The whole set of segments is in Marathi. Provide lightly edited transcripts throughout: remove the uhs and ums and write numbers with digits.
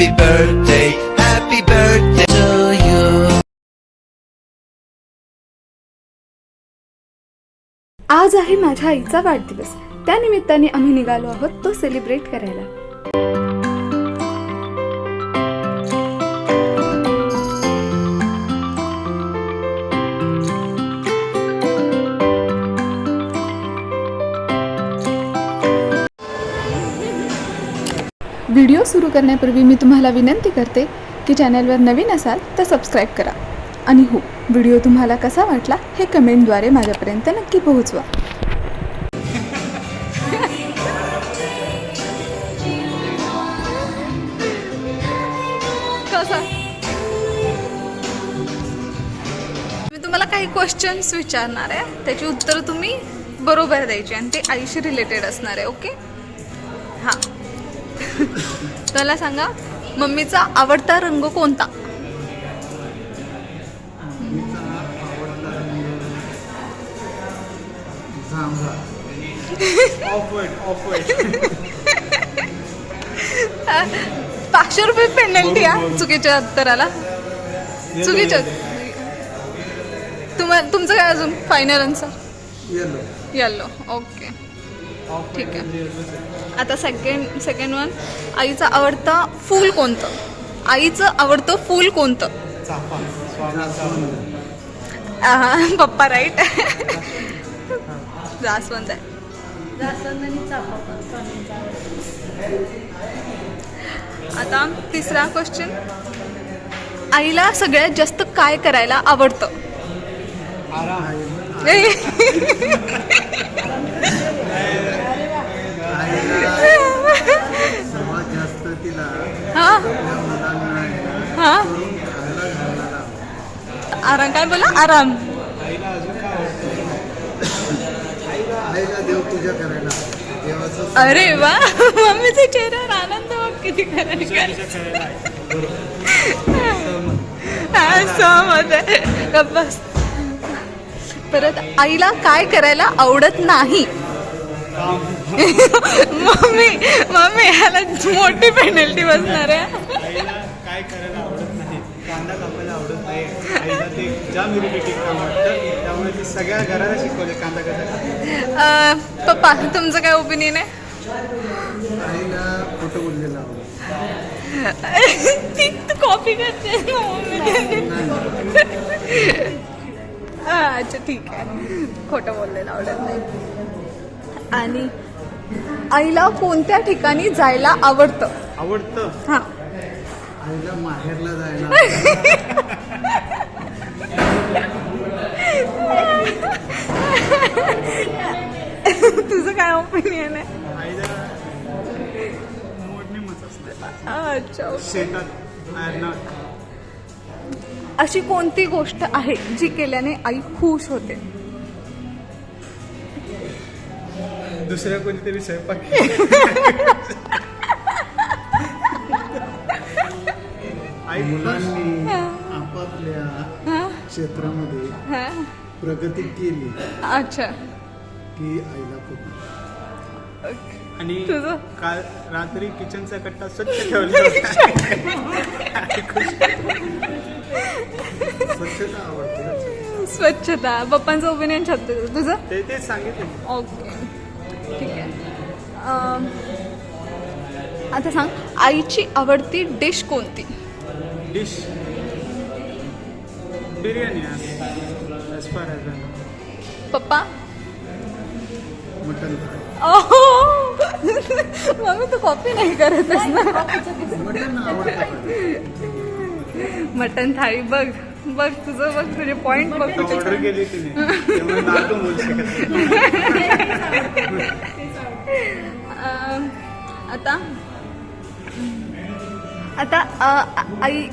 Happy birthday to you. आज आहे माझ्या आईचा वाढदिवस. त्यानिमित्ताने आम्ही निघालो आहोत तो सेलिब्रेट करायला. व्हिडिओ सुरू करण्यापूर्वी मी तुम्हाला विनंती करते की चॅनलवर नवीन असाल तर सबस्क्राईब करा. आणि हो, व्हिडिओ तुम्हाला कसा वाटला हे कमेंटद्वारे माझ्यापर्यंत नक्की पोहोचवा. मी तुम्हाला काही क्वेश्चन्स विचारणार आहे, त्याची उत्तरं तुम्ही बरोबर द्यायची आणि ते आईशी रिलेटेड असणार आहे. ओके? हां. त्याला सांगा, मम्मीचा आवडता रंग कोणता? ₹500 पेनल्टी आहे चुकीच्या उत्तराला. चुकीच्या. तुमचं काय अजून फायनल आन्सर? येलो. ओके, ठीक आहे. आता सेकंड वन, आईचं आवडतं फूल कोणतं? आईचं आवडतं फूल कोणतं? पप्पा राईट. जास्वंद आहे. आता तिसरा क्वेश्चन, आईला सगळ्यात जास्त काय करायला आवडतं? आराम. काय बोला? आराम. देवपूजा करायला. अरे वा, मम्मीच्या चेहऱ्यावर आनंद बघ किती करायला. सहमत आहे. बस. परत, आईला काय करायला आवडत नाही? मम्मी ह्याला मोठी पेनल्टी बसणार आहे. काय करायला आवडत नाही? कांदा कापायला आवडत नाही. आईला ते जाम इरिटेटिंग काम वाटतं, त्यामुळे ते सगळ्या घराला शिकवले कांदा कसा. पप्पा, तुमचं काय ओपिनियन आहे? आईला खोटं बोललेलं आवडतं. ती कॉपी करते. अच्छा, ठीक आहे. खोटं बोललेलं आवडत नाही. आणि आईला कोणत्या ठिकाणी जायला आवडतं? हां, आईला माहेरला जायला. तुझं काय ओपिनियन आहे? आईला मोडणीमच असतं. अच्छा. शेतात. अशी कोणती गोष्ट आहे जी केल्याने आई खुश होते? दुसऱ्या कोणीतरी स्वयंपाक. आई मुलांनी आपापल्या क्षेत्रामध्ये प्रगती केली. अच्छा. की आईला खूप. आणि काल रात्री किचनचा कट्टा स्वच्छ ठेवला. स्वच्छता आवडते. स्वच्छता. पप्पांचं ओपिनियन छान. तुझं? तेच सांगितलं. ओके, ठीक आहे. आता सांग, आईची आवडती डिश कोणती? डिश बिर्याणी. पप्पा? मटन. मम्मी, तू कॉपी नाही करतस ना? मटन आवडतं. मटन थाळी. बघ तुझं, बघ तुझे पॉइंट बघ. ऑर्डर केली तिने. आता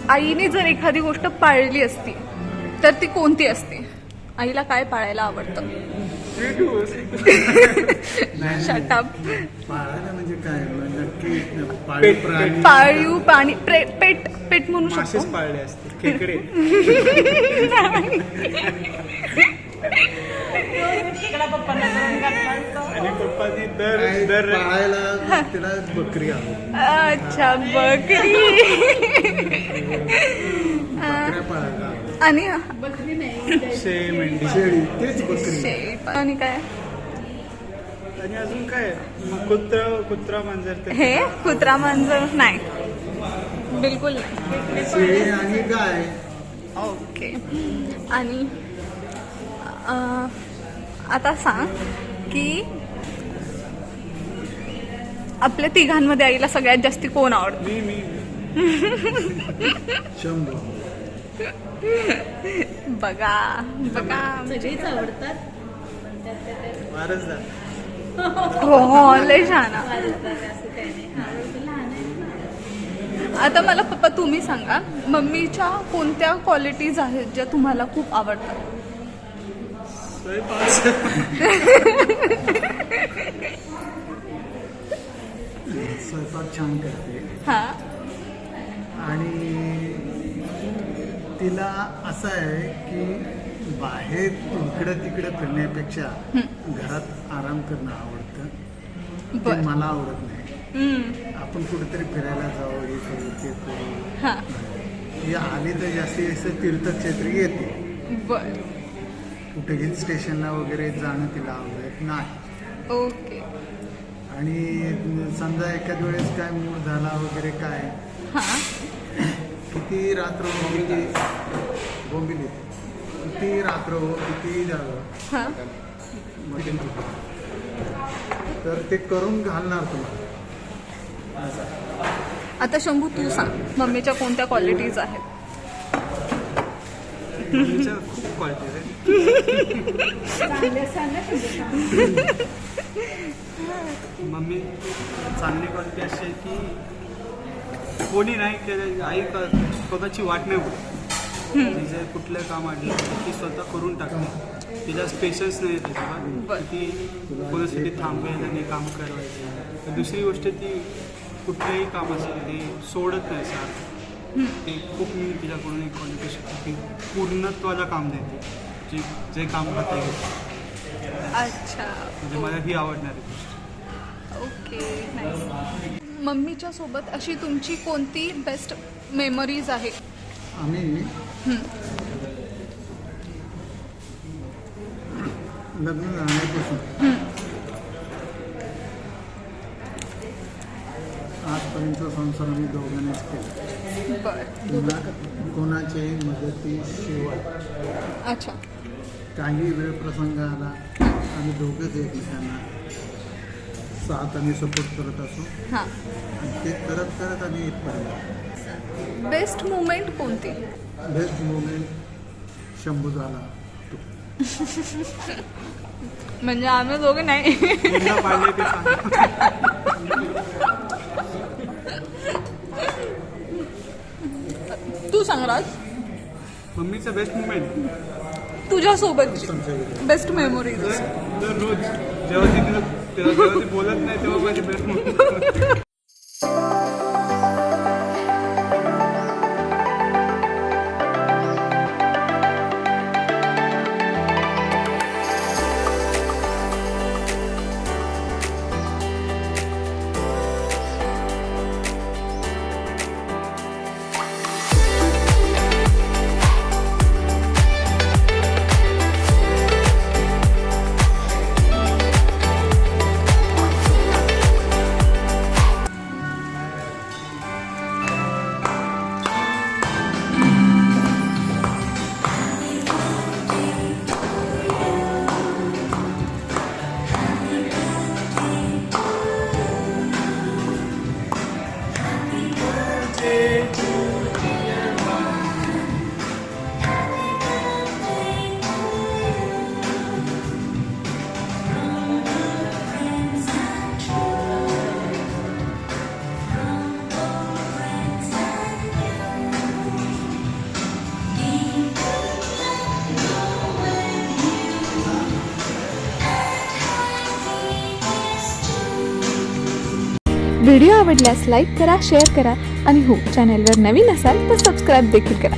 आईने जर एखादी गोष्ट पाळली असती तर ती कोणती असते? आईला काय पाळायला आवडतं? Shut up. पाळायला म्हणजे काय? नक्की पाळीव प्राणी. पेट म्हणू शकतो. पाळले असते. खेकडे. पप्पांना आणि पप्पाने दर पाहायला तिला बकरी आवडते. अच्छा बकरी. बकऱ्या पाहायला आवडतात. आणि मेंढी शेळी तेच बकरी. शेळी आणि काय आणि अजून काय मग कुत्रा मांजर ते हे कुत्रा मांजर नाही, बिलकुल नाही. शेळी आणि गाय. ओके. आणि आता सांग की आपल्या तिघांमध्ये आईला सगळ्यात जास्ती कोण आवडतं? मी शंभू. बघा बघा. सगळीच आवडतात. वारसदार. हो लय छान. असं काही नाही. हा लहान आहे. आता मला पप्पा तुम्ही सांगा, मम्मीच्या कोणत्या क्वालिटीज आहेत ज्या तुम्हाला खूप आवडतात? स्वयंपाक छान करते. हा. आणि तिला असं आहे की बाहेर इकडं तिकडं फिरण्यापेक्षा घरात आराम करणं आवडतं. ते बर. मला आवडत नाही. आपण कुठेतरी फिरायला जाऊ, हे करू ते करू. हा. ही आली तर जास्तीत जास्त तीर्थक्षेत्र येते. बर. कुठे हिल स्टेशनला वगैरे जाणं तिला आवडत नाही. ओके. आणि समजा एखाद वेळेस काय मूड झाला वगैरे काय, हा. किती रात्र बोंबिली किती रात्र हो किती जावं हा. मटण तर ते करून घालणार तुम्हाला. आता शंभू तू सांग, मम्मीच्या कोणत्या क्वालिटीज आहेत? मम्मीच्या खूप क्वालिटीज आहे. मम्मी चांगली क्वालिटी अशी आहे की कोणी नाही केलं आई स्वतःची वाट नाही बघत. तिचं कुठलं काम आलं ती स्वतः करून टाकते. तिला पेशन्स नाही त्याच्यावर ती कोणासाठी थांबेल आणि काम करवायचं. तर दुसरी गोष्ट ती कुठलंही काम असेल ते सोडत नाही सारखं. ते खूप मी तिच्याकडून एक क्वालिटी शिकतो की पूर्णत्वाला काम देते. जे काम हाती घेते. अच्छा. म्हणजे मला ही आवडणारी गोष्ट. ओके. नाईस. मम्मीच्या सोबत अशी तुमची कोणती बेस्ट मेमरीज आहे? आम्ही लग्न झाल्यापासून आजपर्यंत संसार आम्ही दोघांनीच केला. बर. कोणाच्याही मदतीशिवाय. अच्छा. काही वेळ प्रसंग आला आम्ही दोघंच एकमेकांना साथ आणि सपोर्ट करत असो. हां. आणि ते करत करत आम्ही इथपर्यंत. बेस्ट मुमेंट कोणती? बेस्ट मुवमेंट शंभू झाला तो. म्हणजे आम्ही दोघे नाही. पूर्ण पाहिजे ते सांग. तू सांग राज. मम्मीचं बेस्ट मुमेंट तुझ्यासोबतची बेस्ट मेमोरीज. रोज जेव्हा ती बोलत नाही तेव्हा माझी बेस्ट मुमेंट. व्हिडिओ आवडल्यास लाईक करा, शेअर करा आणि हो चॅनलवर नवीन असाल तर सबस्क्राईब देखील करा.